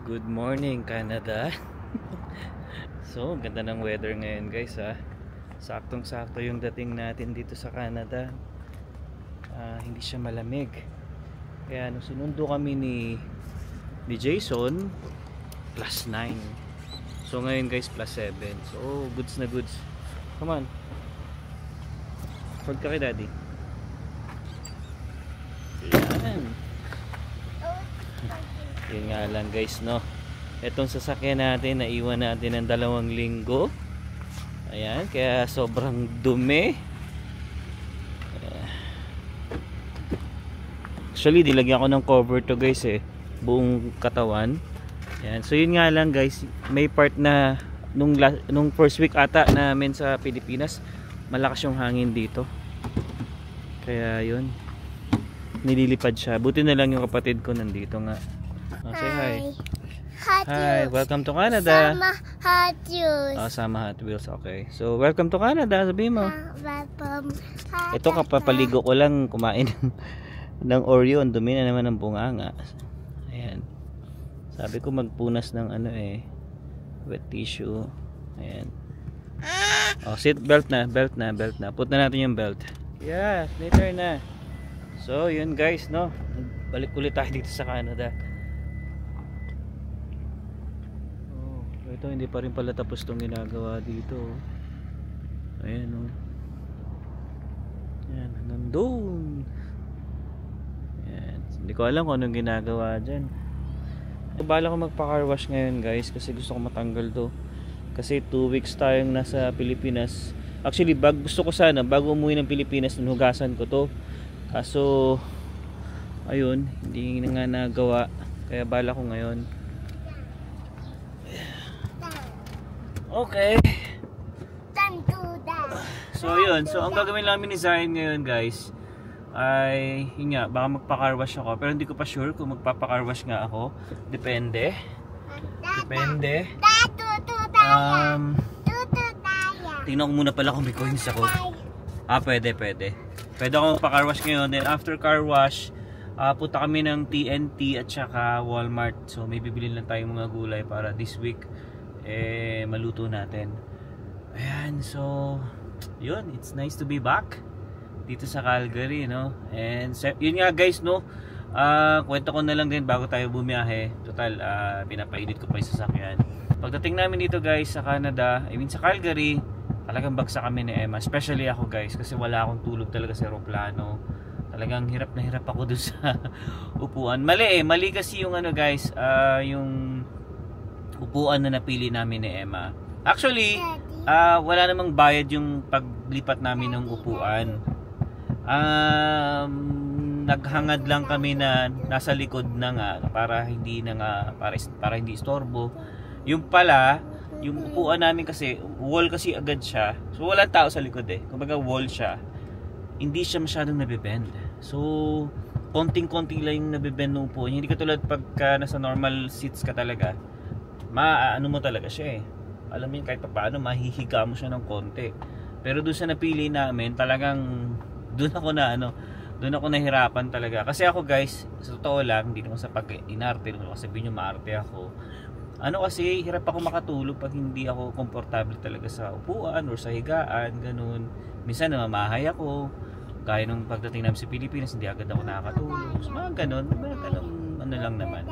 Good morning, Canada. So, ganda ng weather ngayon, guys, ha. Saktong-sakto yung dating natin dito sa Canada. Hindi siya malamig. Kaya nung sinundo kami ni Jason, +9. So ngayon, guys, +7. So, goods na goods. Come on. Hold ka kay daddy. Yan. Yun nga lang, guys, no. Etong sasakyan natin, naiwan natin ng 2 linggo. Ayan, kaya sobrang dumi. Actually, dilagyan ko ng cover to, guys, buong katawan. Ayan. So yun nga lang, guys, may part na nung first week ata namin sa Pilipinas, malakas yung hangin dito. Kaya yun, nililipad siya. Buti na lang yung kapatid ko nandito nga. Say hi. Hi, welcome to Canada. Sama Hot Wheels. Sama Hot Wheels, okay. So, welcome to Canada, sabihin mo. Welcome. Ito, kapapaligo ko lang kumain ng Oreo. Ang dumi na naman ng bunganga. Ayan. Sabi ko magpunas ng wet tissue. Ayan. Oh, seat belt na. Put na natin yung belt. Yes, later na. So, yun, guys, no. Balik ulit tayo dito sa Canada. Ito, hindi pa rin pala tapos itong ginagawa dito. Ayan, o. Ayan, hanggang doon. Ayan. Hindi ko alam kung anong ginagawa dyan. Bala ko magpa-car wash ngayon, guys, kasi gusto ko matanggal to. Kasi 2 weeks tayong nasa Pilipinas. Actually, gusto ko sana bago umuwi ng Pilipinas, hugasan ko to. Kaso ayun, hindi na nga nagawa. Kaya bala ko ngayon. Okay. So yun, so ang gagawin namin ni Zion ngayon, guys, ay yun nga, baka magpa-car wash ako, pero hindi ko pa sure kung magpapa-car wash nga ako. Depende. Tingnan ko muna pala kung may coins ako. Pwede ako magpa-car wash ngayon. Then after car wash, punta kami ng TNT at saka Walmart. So may bibilin lang tayong mga gulay para this week maluto natin. Ayan, so yun, it's nice to be back dito sa Calgary, no? And yun nga, guys, no, kwento ko na lang din bago tayo bumiyahe. Total, pinapainit ko pa yung sasakyan. Pagdating namin dito, guys, sa Canada, sa Calgary, talagang bagsak kami ni Emma, especially ako, guys, kasi wala akong tulog talaga sa aeroplano. Talagang hirap na hirap ako dun sa upuan. Mali kasi yung guys, yung upuan na napili namin ni Emma. Actually, wala namang bayad yung paglipat namin ng upuan. Naghangad lang kami na nasa likod na nga para hindi hindi istorbo. Yung pala, yung upuan namin kasi wall kasi agad siya. So wala tao sa likod Kumbaga wall siya. Hindi siya masyadong nabibend. So konting-konti lang yung nabibend ng upuan. Hindi katulad pagka nasa normal seats ka talaga. Ano mo talaga siya Alam mo yun, kahit paano mahihiga mo siya ng konti. Pero doon sa napili namin, talagang doon ako nahirapan talaga. Kasi ako, guys, sa totoo lang, hindi naman sa pag-inarte, naman kasi sabihin nyo maarte ako. Kasi hirap ako makatulog pag hindi ako komportable talaga sa upuan or sa higaan, ganun. Minsan namamahay ako. Gaya nung pagdating namin sa Pilipinas, hindi agad ako nakakatulog. So, mga ganun lang naman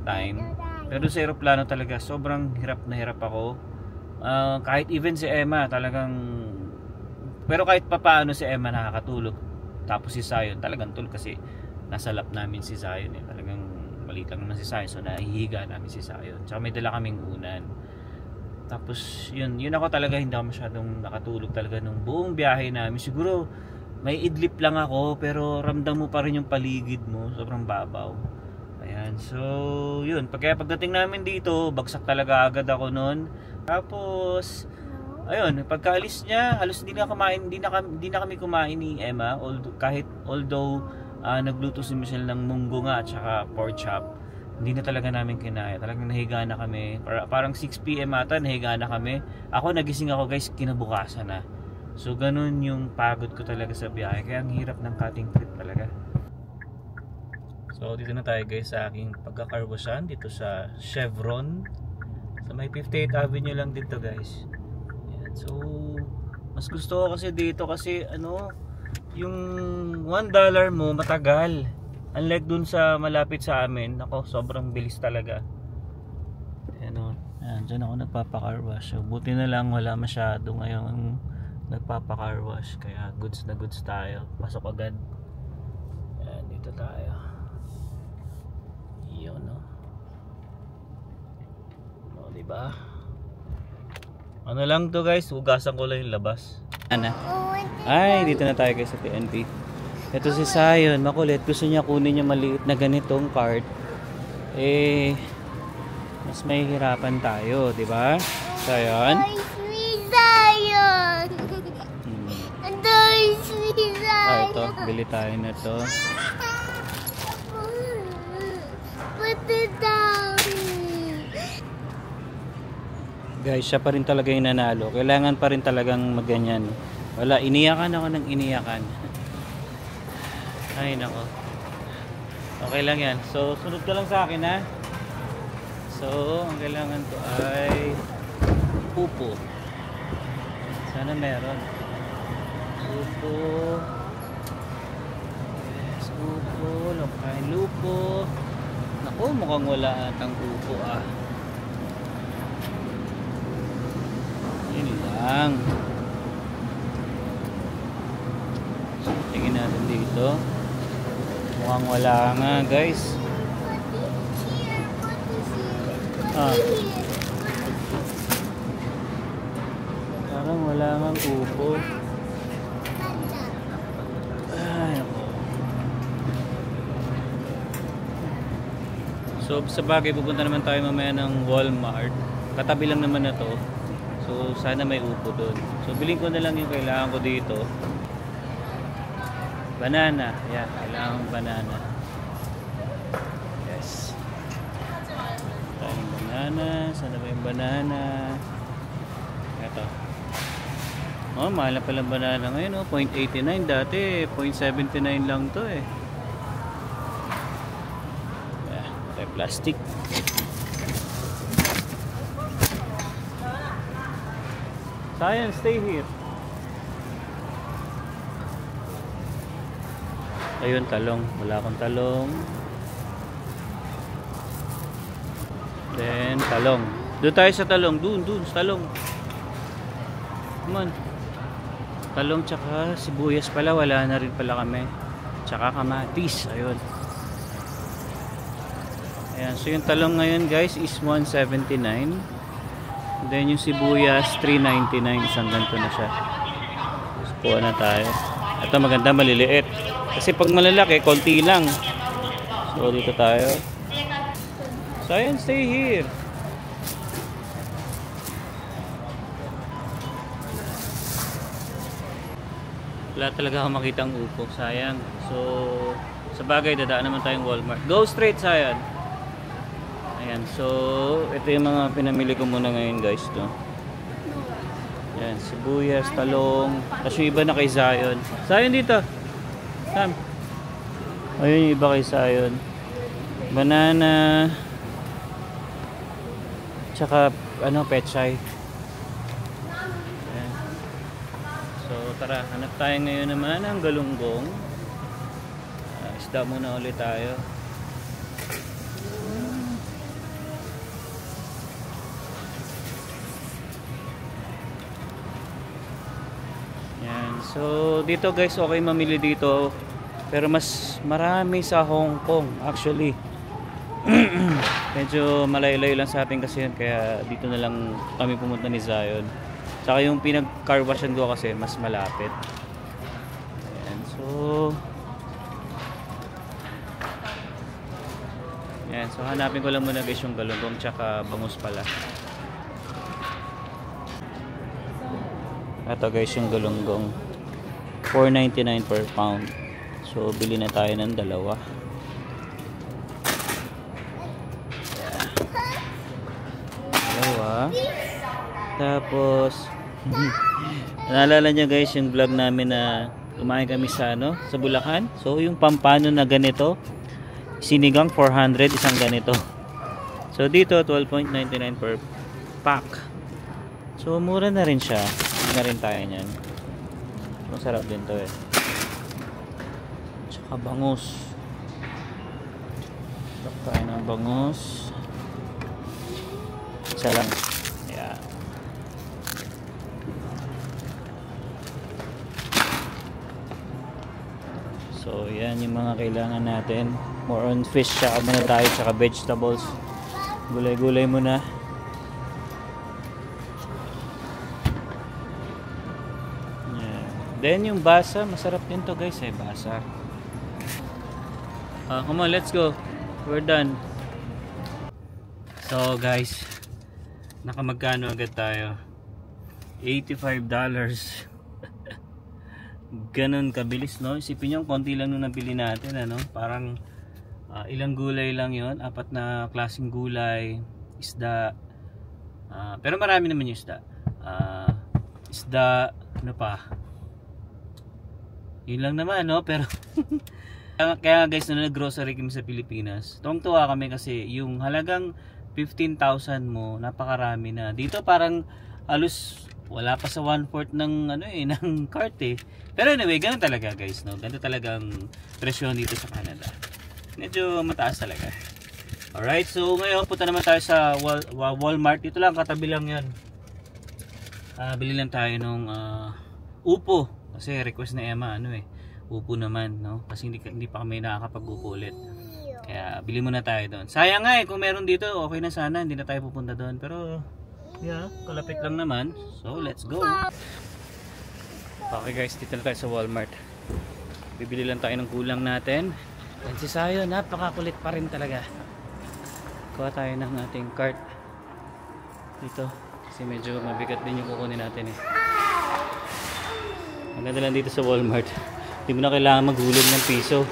time. Pero sa aeroplano talaga, sobrang hirap na hirap ako. Kahit even si Emma, pero kahit papaano si Emma nakakatulog. Tapos si Zion, talagang tulog kasi nasa lap namin si Zion Talagang maliit lang naman si Zion, so nahihiga namin si Zion. Tsaka may dala kaming unan. Tapos yun ako talaga, hindi ako masyadong nakatulog talaga nung buong biyahe namin. Siguro may idlip lang ako, pero ramdam mo pa rin yung paligid mo, sobrang babaw. Ayan, so yun, pagdating namin dito, bagsak talaga agad ako noon. Tapos ayun, pagkaalis niya, halos hindi na kami kumain ni Emma, although nagluto si Michelle ng munggo nga at saka pork chop. Hindi na talaga namin kinaya. Talagang nahiga na kami. Parang 6 PM ata, nahiga na kami. Ako, nagising ako, guys, kinabukasan na. So ganun yung pagod ko talaga sa biyahe. Kaya ang hirap ng cutting trip talaga. So dito na tayo guys sa aking pagkakarwasan dito sa Chevron. Sa may 58th Avenue lang dito guys. Yan. So mas gusto ko kasi dito kasi ano, yung $1 mo matagal. Unlike dun sa malapit sa amin, ako sobrang bilis talaga. Ano, yan, dyan ako nagpapakarwash. So buti na lang wala masyado ngayon nagpapakarwash, kaya goods na goods tayo. Pasok agad. Yan, dito tayo. Yun, no. O, diba? Ano lang to guys, hugasan ko lang yung labas. Ana. Ay, dito na tayo guys sa PNP. Ito si Zion, makulit. Gusto niya kunin yung maliit na ganitong cart. Eh, mas may hirapan tayo, di ba? Zion? Zion! Ah, ito. Bili tayo na to. Put it down! Guys, siya pa rin talaga yung nanalo. Kailangan pa rin talagang magganyan. Wala, iniyakan ako ng iniyakan. Ay, nako. Okay lang yan. So, sunod ka lang sa akin, ha? So, ang kailangan ko ay upo. Sana meron. Upo. Yes, upo. Lokay lupo. Naku, mukhang wala atang upo, ah. Yun lang. So, tingin natin dito. Mukhang wala nga guys. Parang wala nga upo. Ay, ako. So sa bagay pupunta naman tayo mamaya ng Walmart. Katabi lang naman na to. So sana may upo doon. So bilhin ko na lang yung kailangan ko dito. Banana. Yeah, kailangan banana. Yes. Tayong banana. Sana ba yung banana? Ito. Oh, mahal na palang banana ngayon. Oh, 0.89. Dati, 0.79 lang to eh. Yeah, okay, plastic. Science, stay here. Ayun, talong. Wala akong talong. Then, talong. Doon tayo sa talong. Doon, sa talong. Come on. Talong tsaka sibuyas pala. Wala na rin pala kami. Tsaka kamatis. Ayun. Ayan. So, yung talong ngayon, guys, is $179. Then, yung sibuyas, $399. Isang ganito na siya. So, kuha na tayo. Ito, maganda, maliliit. Kasi pag malalaki, konti lang. So, dito tayo. Zion, stay here. Wala talaga akong makitang upo. Sayang. So, sa bagay, dadaan naman tayong Walmart. Go straight, Zion. Ayan. So, ito yung mga pinamili ko muna ngayon, guys. To. Ayan. Sibuyas, talong. Tapos yung iba na kay Zion. Zion dito. Sam. Ayun yung iba kay Zion. Banana. Tsaka ano, pechay. Ayan. So tara, hanap tayo ngayon naman ng galunggong. Isda muna ulit tayo. So dito guys, okay mamili dito. Pero mas marami sa Hong Kong actually. Medyo malayo-layo lang sa atin kasi yun. Kaya dito na lang kami pumunta ni Zion. Tsaka yung pinag-carwashan ko kasi mas malapit. Ayan, so ayan, so hanapin ko lang muna guys yung galunggong tsaka bangus pala. Ito guys yung galunggong, $4.99 per pound. So bili na tayo ng dalawa. Dalawa. Tapos naalala nyo guys yung vlog namin na kumain kami sa ano, sa Bulacan. So yung pampano na ganito, Sinigang 400 isang ganito. So dito 12.99 per pack. So mura na rin siya. Hindi na rin tayo niyan. Masarap din to eh. Tsaka bangus. Sarap tayo ng bangus. Isa lang. Yeah. So yan yung mga kailangan natin. More on fish tsaka muna tayo, tsaka vegetables. Gulay-gulay muna. Yeah. Then yung basa, masarap din to guys eh, basa. Come on, let's go. We're done. So guys, nakamagkano agad tayo? $85. Ganun kabilis, no? Isipin nyo, konti lang nung nabili natin, ano? Parang ilang gulay lang yon, 4 na klaseng gulay, isda, pero marami naman yung isda, ano pa, yun lang naman, no? Pero kaya guys, nung nag-grocery kami sa Pilipinas, tuwang-tuwa kami kasi yung halagang 15,000 mo, napakarami na. Dito parang halos wala pa sa 1/4 ng ano eh, ng cart eh. Pero anyway, ganun talaga guys, no? Ganun talagang presyo dito sa Canada. Medyo mataas talaga. Alright, so ngayon punta naman tayo sa Walmart. Dito lang, katabi lang yan. Bili lang tayo nung upo. Kasi request na Emma, ano eh, upo naman, no? Kasi hindi pa kami nakakapag-upo ulit. Kaya bili muna tayo doon. Sayang nga eh, kung meron dito, okay na sana, hindi na tayo pupunta doon. Pero yeah, kalapit lang naman. So let's go. Okay guys, dito na tayo sa Walmart. Bibili lang tayo ng kulang natin. Yan si Sayo, napakakulit pa rin talaga. Kuha tayo ng ating cart dito kasi medyo mabigat din yung kukunin natin eh. Ang ganda lang dito sa Walmart, hindi mo na kailangan maghulog ng piso.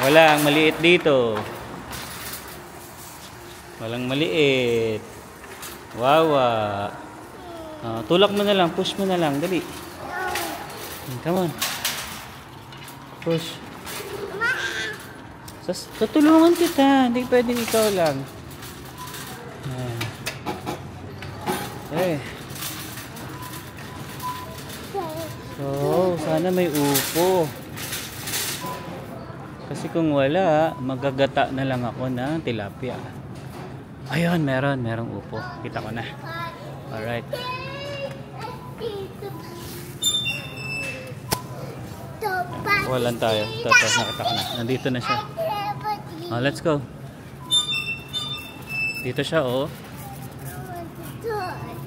Wala, ang maliit dito. Walang maliit. Wawa. Tulak mo na lang, push mo na lang, dali. Come on. Push. Tutulungan kita. Hindi pwedeng ikaw lang. So, sana may upo. Kasi kung wala, magagata na lang ako ng tilapia. Ayun, merong upo. Kita ko na. Alright. Walan tayo. Tapos nakita ko na. Nandito na siya. Let's go. Dito siya, oh.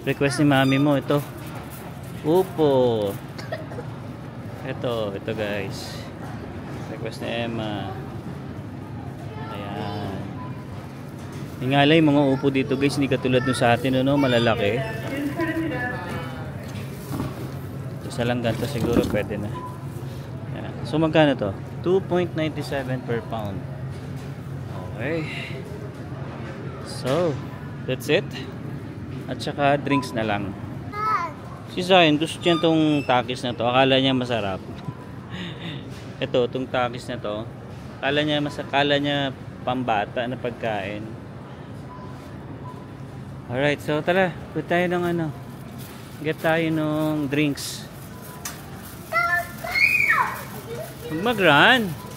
Request ni mami mo, ito. Upo. Ito guys. Request ni Emma. Ayan. Hingalay mga upo dito guys. Hindi katulad nung sa atin, no? Malalaki. Isa lang ganito siguro pwede na. Ayan. So magkano to? 2.97 per pound. Okay. So, that's it. At saka drinks na lang. Si Zion, gusto niya itong takis na to. Akala niya masarap. Ito, itong takis na to. Akala niya pambata na pagkain. Alright, so tara. Put tayo ng ano. Get tayo ng drinks. Mag-run.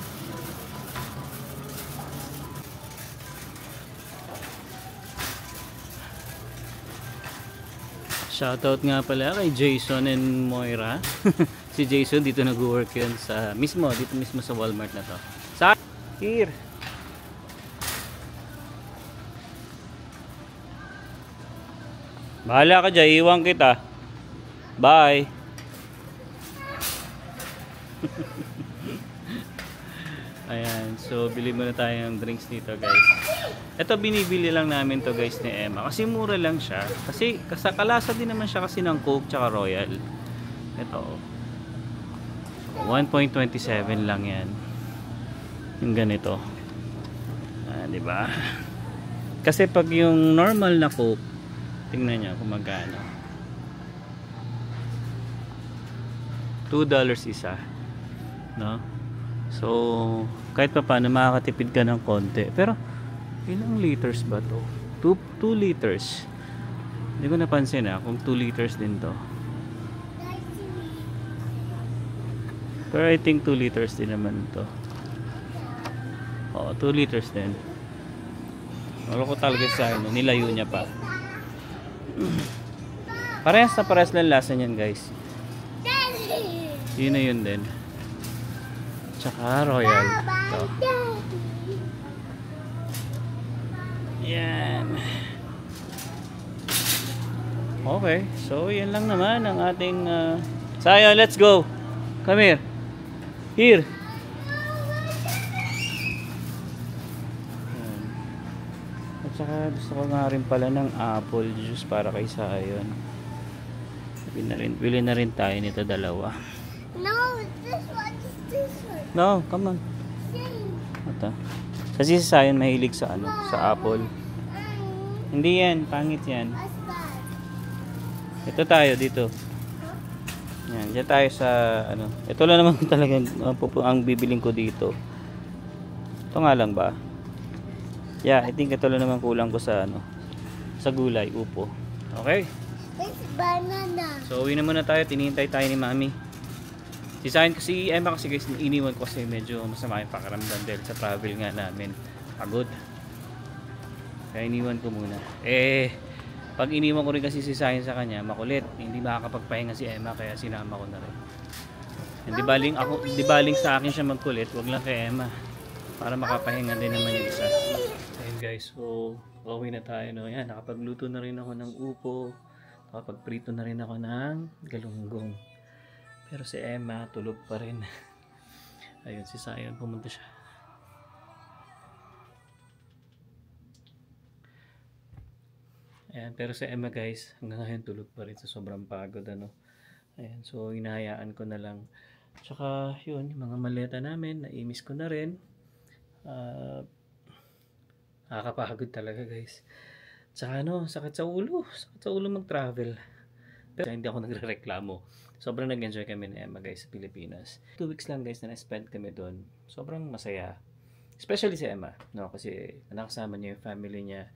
Shoutout nga pala kay Jason and Moira. Si Jason dito nag-work yun sa dito mismo sa Walmart na to. Here. Bahala ka dyan, iwan kita. Bye. Ayan, so bili muna tayo ng drinks dito guys. Ito binibili lang namin to guys ni Emma kasi mura lang siya. Kasi kasakalasa din naman siya kasi ng Coke tsaka Royal. Ito 1.27 lang yan. Yung ganito. Diba? Kasi pag yung normal na Coke, tingnan nyo kung magkano. $2 isa. No? So, kahit pa paano makakatipid ka ng konti. Pero, ilang liters ba to? 2 liters. Hindi ko napansin kung 2 liters din to. Pero I think 2 liters din naman to. Oo, 2 liters din. Wala ko talaga sa ano, nilayo niya pa. Parehas lang lasa niyan, guys. Yun na yun din. Tsaka royal. Ito. Yan. Okay. So, yan lang naman ang ating Sayo, let's go. Come here. Here. Yan. At saka gusto ko nga rin pala ng apple juice para kay Sayon. Bili na rin tayo nito dalawa. No, this one is this one. No, come on. Ito. Kasi si Sayon mahilig sa ano, sa apple. Hindi yan, pangit yan. Ito tayo dito. Yan, dyan tayo sa ano. Ito lang naman talaga ang bibiling ko dito. Ito nga lang ba? Yeah, I think ito lang naman kulang ko sa ano, sa gulay, upo. Okay? It's banana. So, uwi na muna tayo. Tinihintay tayo ni Mami. Si Sayon kasi, Emma kasi guys, iniwan ko kasi medyo masama yung pakiramdam dahil sa travel nga namin. Pagod. Kaya iniwan ko muna. Pag iniwan ko rin kasi si Sayon sa kanya, makulit. Hindi makakapagpahinga si Emma kaya sinama ko na rin. Hindi baling sa akin siya magkulit, wag lang kay Emma. Para makapahinga din naman yung isa. Ayun guys, so uwi na tayo, no. Yan, nakapagluto na rin ako ng upo. Nakapagprito na rin ako ng galunggong. Pero si Emma tulog pa rin. Ayun, si Sayon pumunta siya. Ayan, pero si Emma guys, hanggang ngayon tulog pa rin sa sobrang pagod, ano. Ayan, so hinahayaan ko na lang. Tsaka yun, yung mga maleta namin, naimis ko na rin. Nakakapagod talaga guys. Tsaka ano, sakit sa ulo mag-travel. Pero hindi ako nagrereklamo. Sobrang nag-enjoy kami ni Emma guys sa Pilipinas. 2 weeks lang guys na na-spend kami doon. Sobrang masaya. Especially si Emma, no, kasi nakasama niya yung family niya.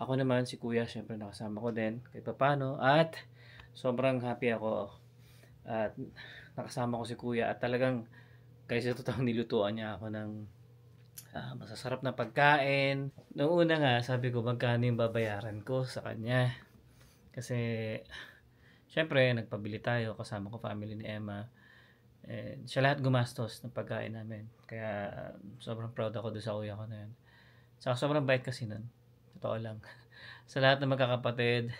Ako naman, si Kuya, syempre nakasama ko din kahit paano. At sobrang happy ako. At nakasama ko si Kuya. At talagang, guys, ito totoong nilutuan niya ako ng masasarap na pagkain. Noong una nga, sabi ko, magkano yung babayaran ko sa kanya. Kasi, syempre, nagpabili tayo. Kasama ko family ni Emma. Siya lahat gumastos ng pagkain namin. Kaya, sobrang proud ako doon sa kuya ko na yun. Saka sobrang bait kasi nun. Totoo lang. Sa lahat ng magkakapatid,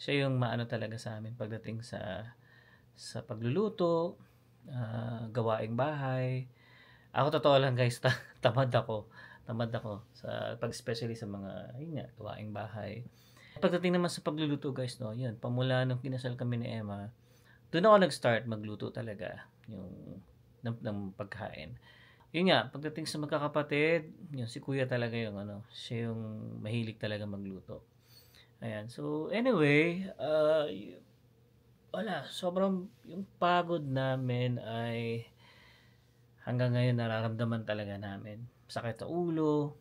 siya yung maano talaga sa amin pagdating sa pagluluto, gawaing bahay. Ako totoo lang guys, tamad ako sa especially sa mga gawaing bahay. Pagdating naman sa pagluluto guys, no, yun, pamula nung kinasal kami ni Emma, doon ako nag-start magluto talaga yung ng pagkain. Yun nga, pagdating sa magkakapatid, yun, si Kuya talaga yung siya yung mahilig talaga magluto. Ayan, so anyway, wala, sobrang yung pagod namin ay hanggang ngayon nararamdaman talaga namin. Sakit sa ulo,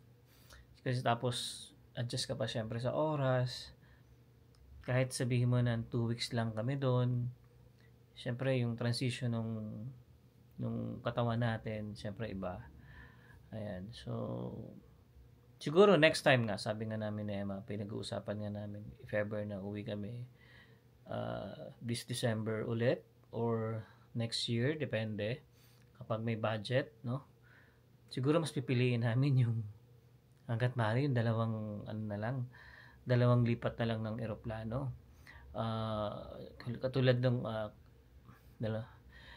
kasi tapos adjust ka pa syempre sa oras. Kahit sabihin mo na 2 weeks lang kami doon, syempre yung transition nung katawan natin, syempre iba. Ayan, so siguro next time nga, sabi nga namin ni Emma, pinag-uusapan nga namin if ever na uwi kami this December ulit or next year, depende kapag may budget, no. Siguro mas pipiliin namin yung hangga't maaari yung dalawang lipat na lang ng eroplano. Katulad ng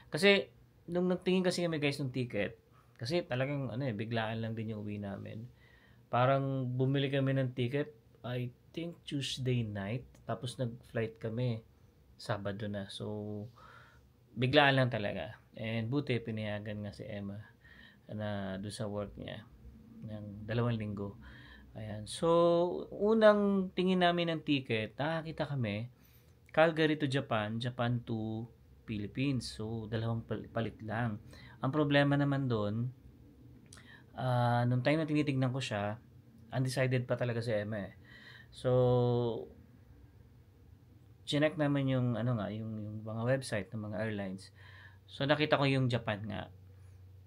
kasi nung nagtingin kasi kami guys ng ticket, kasi talagang biglaan lang din yung uwi namin. Parang bumili kami ng ticket, I think Tuesday night, tapos nag-flight kami Sabado na. So biglaan lang talaga. And buti pinayagan nga si Emma na doon sa work niya ng 2 linggo. Ayan. So unang tingin namin ng ticket, nakakita kami Calgary to Japan, Japan to Philippines. So, 2 palit lang. Ang problema naman doon, Nung time na tinitignan ko siya, undecided pa talaga si Emma eh. So, chinek naman yung yung mga website ng mga airlines. So nakita ko yung Japan nga.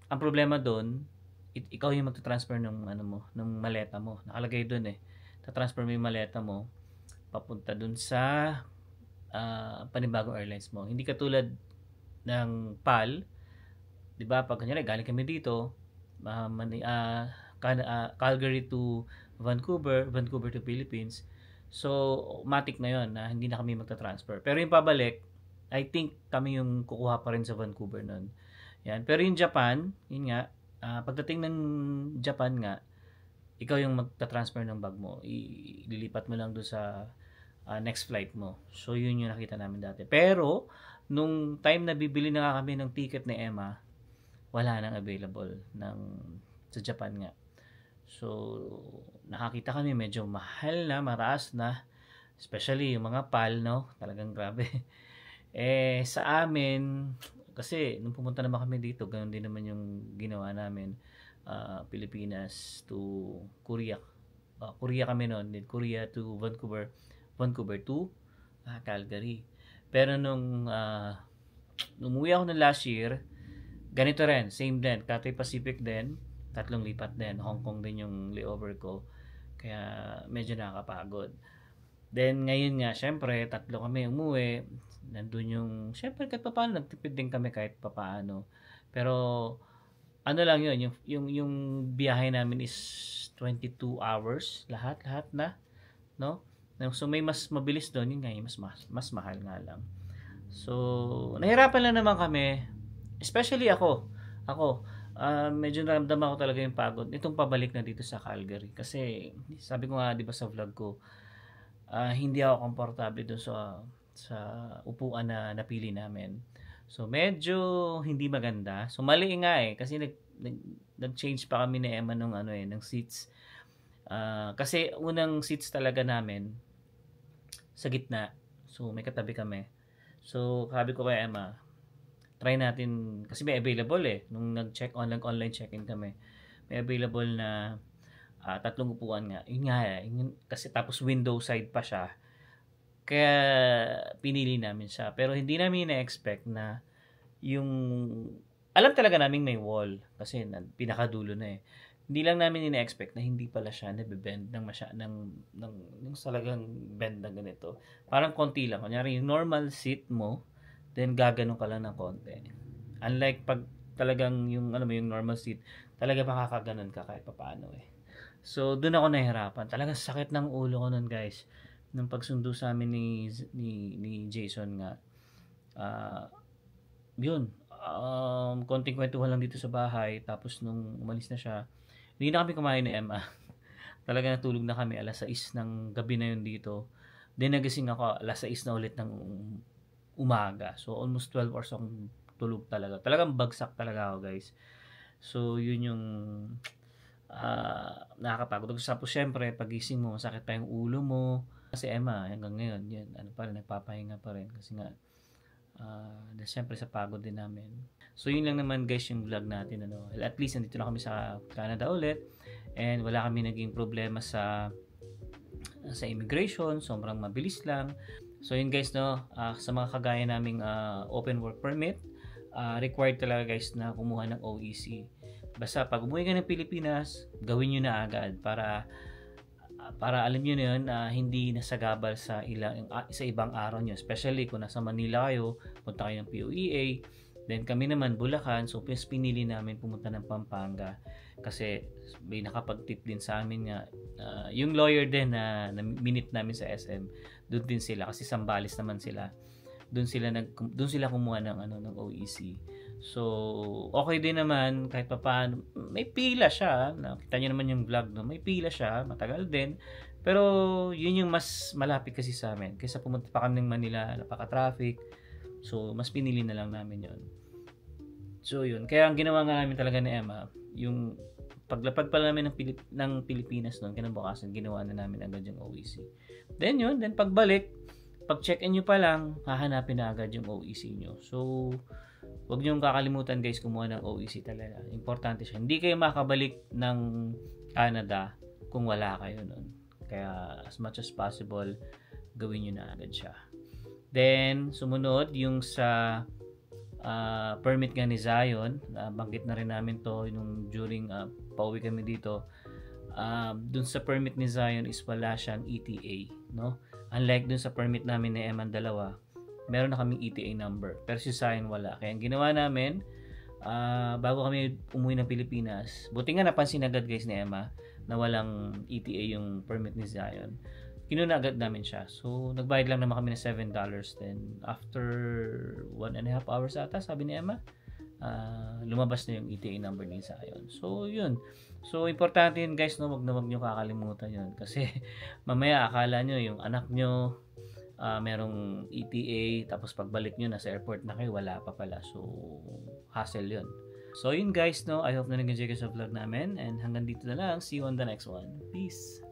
Ang problema doon, ikaw yung magta-transfer ng ng maleta mo. Nakalagay doon eh. Ta-transfer mo yung maleta mo papunta doon sa panibagong airlines mo. Hindi katulad ng PAL, 'di ba? Pag kanya galing kami dito, Calgary to Vancouver, Vancouver to Philippines. So, automatic na yon na hindi na kami magta-transfer. Pero yung pabalik, I think kami yung kukuha pa rin sa Vancouver nun. Yan. Pero yung Japan, yun nga, pagdating ng Japan nga, ikaw yung magta-transfer ng bag mo. Ililipat mo lang doon sa next flight mo. So, yun yung nakita namin dati. Pero, nung time na bibili na nga kami ng ticket ni Emma, wala nang available sa Japan nga. So, nakakita kami medyo mahal na, mataas na. Especially yung mga PAL, no? Talagang grabe. Sa amin, kasi nung pumunta naman kami dito, ganoon din naman yung ginawa namin. Pilipinas to Korea. Korea kami noon. Korea to Vancouver. Vancouver to Calgary. Pero nung umuwi ako ng last year, ganito rin. Same din. Cathay Pacific din. 3 lipat din. Hong Kong din yung layover ko. Kaya medyo nakakapagod. Then ngayon nga, syempre, 3 kami umuwi. Nandun yung, syempre kahit papaano, nagtipid din kami kahit papaano. Pero, ano lang yun, yung biyahe namin is 22 hours. Lahat na. No? So may mas mabilis doon, yun nga, mas mahal nga lang. So, nahirapan lang naman kami. Especially ako, medyo naramdaman ko talaga yung pagod itong pabalik na dito sa Calgary kasi sabi ko nga 'di ba sa vlog ko, hindi ako komportable doon sa upuan na napili namin. So medyo hindi maganda. So mali nga kasi nag-change pa kami ni Emma ng seats. Kasi unang seats talaga namin sa gitna. So may katabi kami. So sabi ko kay Emma, try natin kasi may available nung nag-check online check-in kami. May available na 3 upuan nga. Yun nga kasi tapos window side pa siya. Kaya pinili namin siya. Pero hindi namin na-expect na yung alam talaga namin may wall kasi pinakadulo na Hindi lang namin ina-expect na hindi pala siya nabe-bend ng talagang bend na ganito. Parang konti lang. Kunyari yung normal seat mo, then gaganon ka lang ng konti. Unlike pag talagang yung normal seat, talaga makakaganon ka kahit papaano So doon ako nahihirapan. Talagang sakit ng ulo ko noon, guys. Nung pagsundo sa amin ni Jason nga. Yun. Konting kwentuhan lang dito sa bahay. Tapos nung umalis na siya, hindi na kami kumain ni Emma. Talaga natulog na kami 6:00 ng gabi na yun dito. Then nagising ako 6:00 na ulit ng umaga. So, almost 12 hours akong tulog talaga. Talagang bagsak talaga ako, guys. So, yun yung nakakapagod. Tapos, syempre, pagising mo, masakit pa yung ulo mo. Kasi Emma, hanggang ngayon, yun, nagpapahinga pa rin. Kasi nga, syempre, sa pagod din namin. So, yun lang naman, guys, yung vlog natin. At least, nandito na kami sa Canada ulit. And wala kami naging problema sa immigration. Sobrang mabilis lang. So yun guys sa mga kagaya naming open work permit, required talaga guys na kumuha ng OEC. Basta pag umuwi ka ng Pilipinas, gawin nyo na agad para alam nyo na yun, hindi nasagabal sa ibang araw nyo. Especially kung nasa Manila kayo, punta kayo ng POEA, then kami naman Bulacan, so pinili namin pumunta ng Pampanga kasi may nakapag-tip din sa amin nga yung lawyer din na minute namin sa SM, doon din sila kasi Sambales naman sila. Doon sila kumuha ng OEC. So, okay din naman kahit papaano. May pila siya. Nakita niyo naman yung vlog May pila siya, matagal din. Pero yun yung mas malapit kasi sa amin. Kaysa pumunta pa kami ng Manila, napaka-traffic. So, mas pinili na lang namin yun. So, yun. Kaya ang ginawa nga namin talaga ni Emma, yung paglapag pa namin ng Pilipinas noon, kinabukasan, ginawa na namin agad yung OEC. Then yun, pagbalik, pag check-in nyo pa lang, hahanapin na agad yung OEC nyo. So, huwag niyong kakalimutan guys kumuha ng OEC talaga. Importante siya. Hindi kayo makabalik ng Canada kung wala kayo nun. Kaya as much as possible, gawin niyo na agad siya. Then, sumunod yung sa permit nga ni Zion. Banggit na rin namin to nung during pauwi kami dito. Dun sa permit ni Zion is wala siyang ETA, no? Unlike dun sa permit namin ni Emma dalawa, meron na kaming ETA number. Pero si Zion wala. Kaya ang ginawa namin, bago kami umuwi ng Pilipinas, buti nga napansin agad guys ni Emma na walang ETA yung permit ni Zion. Kinuna agad namin siya. So, nagbayad lang naman kami ng $7. Then, after 1.5 hours ata, sabi ni Emma, lumabas na yung ETA number ni Zion. So, yun. So, importante yun guys, no? Wag nyo kakalimutan yun. Kasi, mamaya akala nyo yung anak nyo, merong ETA, tapos pagbalik nyo, nasa airport na kayo, wala pa pala. So, hassle yun. So, yun guys, no? I hope na nag-enjoy kayo sa vlog namin. And hanggang dito na lang. See you on the next one. Peace!